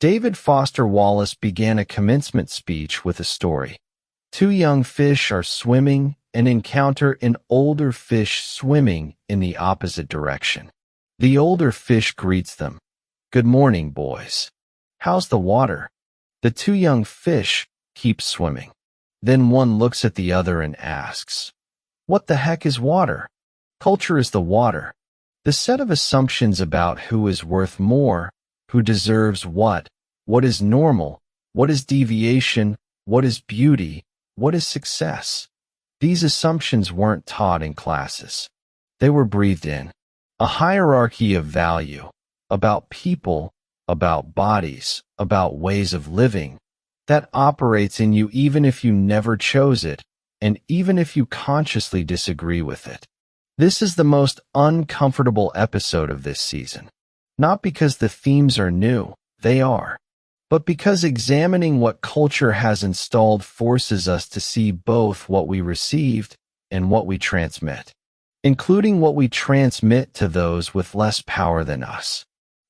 David Foster Wallace began a commencement speech with a story. Two young fish are swimming and encounter an older fish swimming in the opposite direction. The older fish greets them. "Good morning, boys. How's the water?" The two young fish keep swimming. Then one looks at the other and asks, "What the heck is water?" Culture is the water. The set of assumptions about who is worth more, who deserves what is normal, what is deviation, what is beauty, what is success. These assumptions weren't taught in classes. They were breathed in. A hierarchy of value, about people, about bodies, about ways of living, that operates in you even if you never chose it, and even if you consciously disagree with it. This is the most uncomfortable episode of this season. Not because the themes are new, they are, but because examining what culture has installed forces us to see both what we received and what we transmit, including what we transmit to those with less power than us.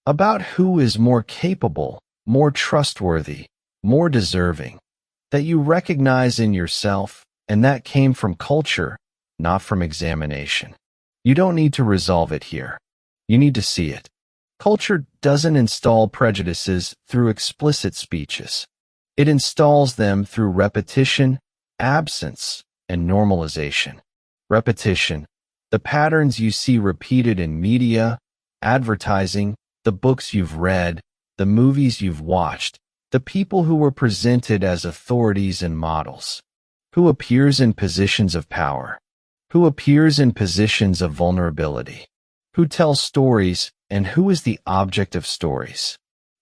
About who is more capable, more trustworthy, more deserving, that you recognize in yourself, and that came from culture, not from examination. You don't need to resolve it here. You need to see it. Culture doesn't install prejudices through explicit speeches. It installs them through repetition, absence, and normalization. Repetition. The patterns you see repeated in media, advertising, the books you've read, the movies you've watched, the people who were presented as authorities and models. Who appears in positions of power? Who appears in positions of vulnerability? Who tells stories, and who is the object of stories?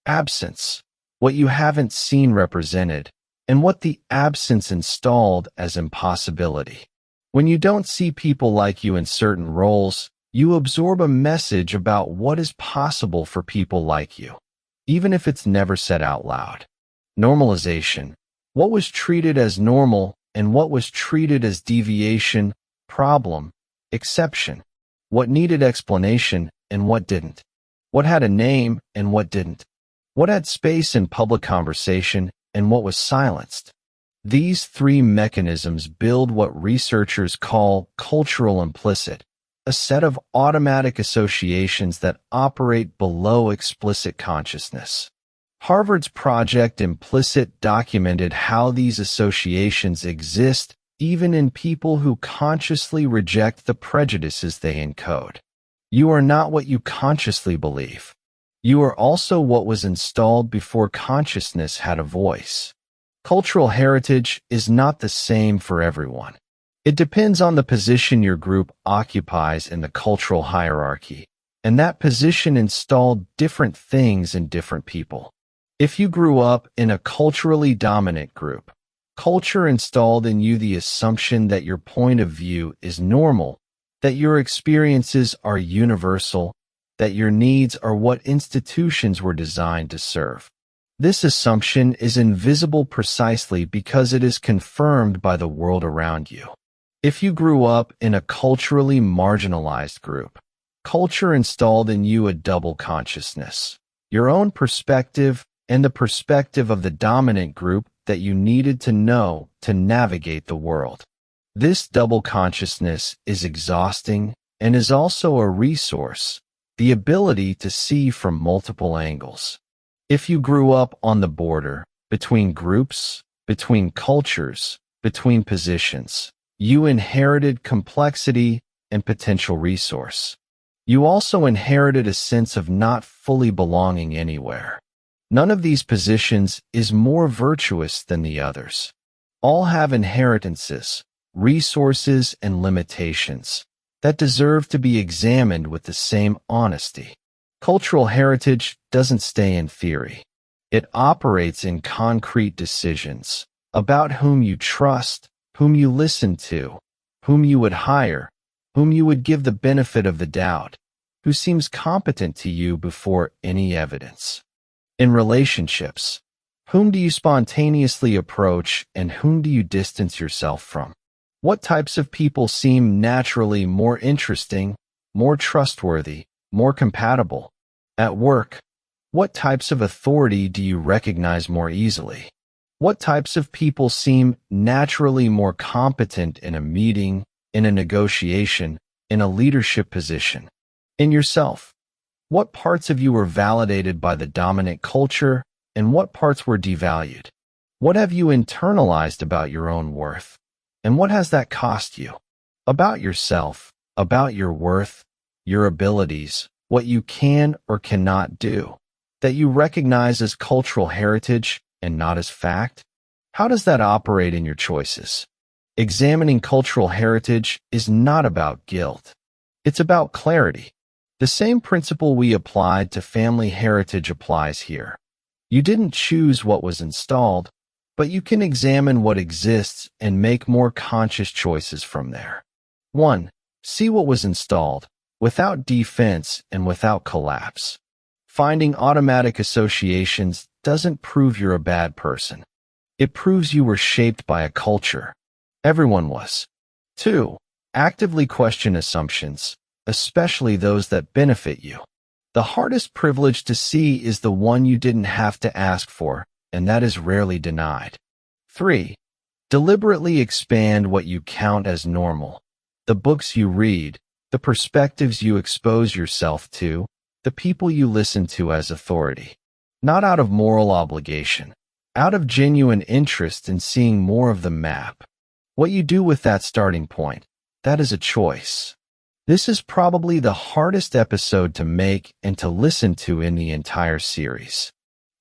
Absence. What you haven't seen represented, and what the absence installed as impossibility. When you don't see people like you in certain roles, you absorb a message about what is possible for people like you, even if it's never said out loud. Normalization. What was treated as normal and what was treated as deviation, problem, exception. What needed explanation and what didn't. What had a name and what didn't. What had space in public conversation and what was silenced. These three mechanisms build what researchers call cultural implicit, a set of automatic associations that operate below explicit consciousness. Harvard's Project Implicit documented how these associations exist even in people who consciously reject the prejudices they encode. You are not what you consciously believe. You are also what was installed before consciousness had a voice. Cultural heritage is not the same for everyone. It depends on the position your group occupies in the cultural hierarchy, and that position installed different things in different people. If you grew up in a culturally dominant group, culture installed in you the assumption that your point of view is normal, that your experiences are universal, that your needs are what institutions were designed to serve. This assumption is invisible precisely because it is confirmed by the world around you. If you grew up in a culturally marginalized group, culture installed in you a double consciousness, your own perspective and the perspective of the dominant group that you needed to know to navigate the world. This double consciousness is exhausting and is also a resource, the ability to see from multiple angles. If you grew up on the border, between groups, between cultures, between positions, you inherited complexity and potential resource. You also inherited a sense of not fully belonging anywhere. None of these positions is more virtuous than the others. All have inheritances, resources, and limitations that deserve to be examined with the same honesty. Cultural heritage doesn't stay in theory. It operates in concrete decisions about whom you trust, whom you listen to, whom you would hire, whom you would give the benefit of the doubt, who seems competent to you before any evidence. In relationships, whom do you spontaneously approach and whom do you distance yourself from? What types of people seem naturally more interesting, more trustworthy, more compatible? At work, What types of authority do you recognize more easily? What types of people seem naturally more competent in a meeting, in a negotiation, in a leadership position? In yourself, what parts of you were validated by the dominant culture and what parts were devalued? What have you internalized about your own worth? And what has that cost you? About yourself, about your worth, your abilities, what you can or cannot do, that you recognize as cultural heritage and not as fact? How does that operate in your choices? Examining cultural heritage is not about guilt. It's about clarity. The same principle we applied to family heritage applies here. You didn't choose what was installed, but you can examine what exists and make more conscious choices from there. 1. See what was installed, without defense and without collapse. Finding automatic associations doesn't prove you're a bad person. It proves you were shaped by a culture. Everyone was. 2. Actively question assumptions, especially those that benefit you. The hardest privilege to see is the one you didn't have to ask for, and that is rarely denied. 3. Deliberately expand what you count as normal. The books you read, the perspectives you expose yourself to, the people you listen to as authority. Not out of moral obligation, out of genuine interest in seeing more of the map. What you do with that starting point, that is a choice. This is probably the hardest episode to make and to listen to in the entire series.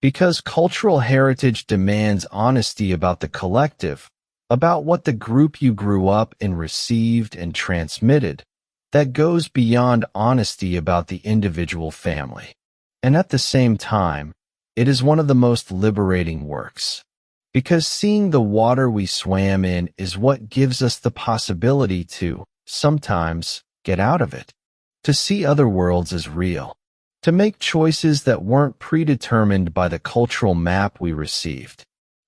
Because cultural heritage demands honesty about the collective, about what the group you grew up in received and transmitted, that goes beyond honesty about the individual family. And at the same time, it is one of the most liberating works. Because seeing the water we swam in is what gives us the possibility to, sometimes, get out of it. To see other worlds as real. To make choices that weren't predetermined by the cultural map we received.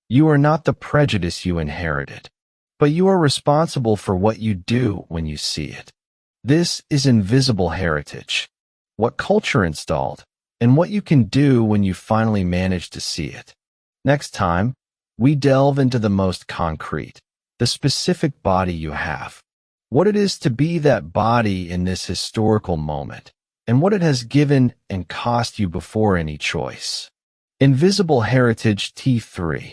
You are not the prejudice you inherited, but you are responsible for what you do when you see it. This is invisible heritage. What culture installed, and what you can do when you finally manage to see it. Next time, we delve into the most concrete, the specific body you have. What it is to be that body in this historical moment, and what it has given and cost you before any choice. Invisible Heritage T3.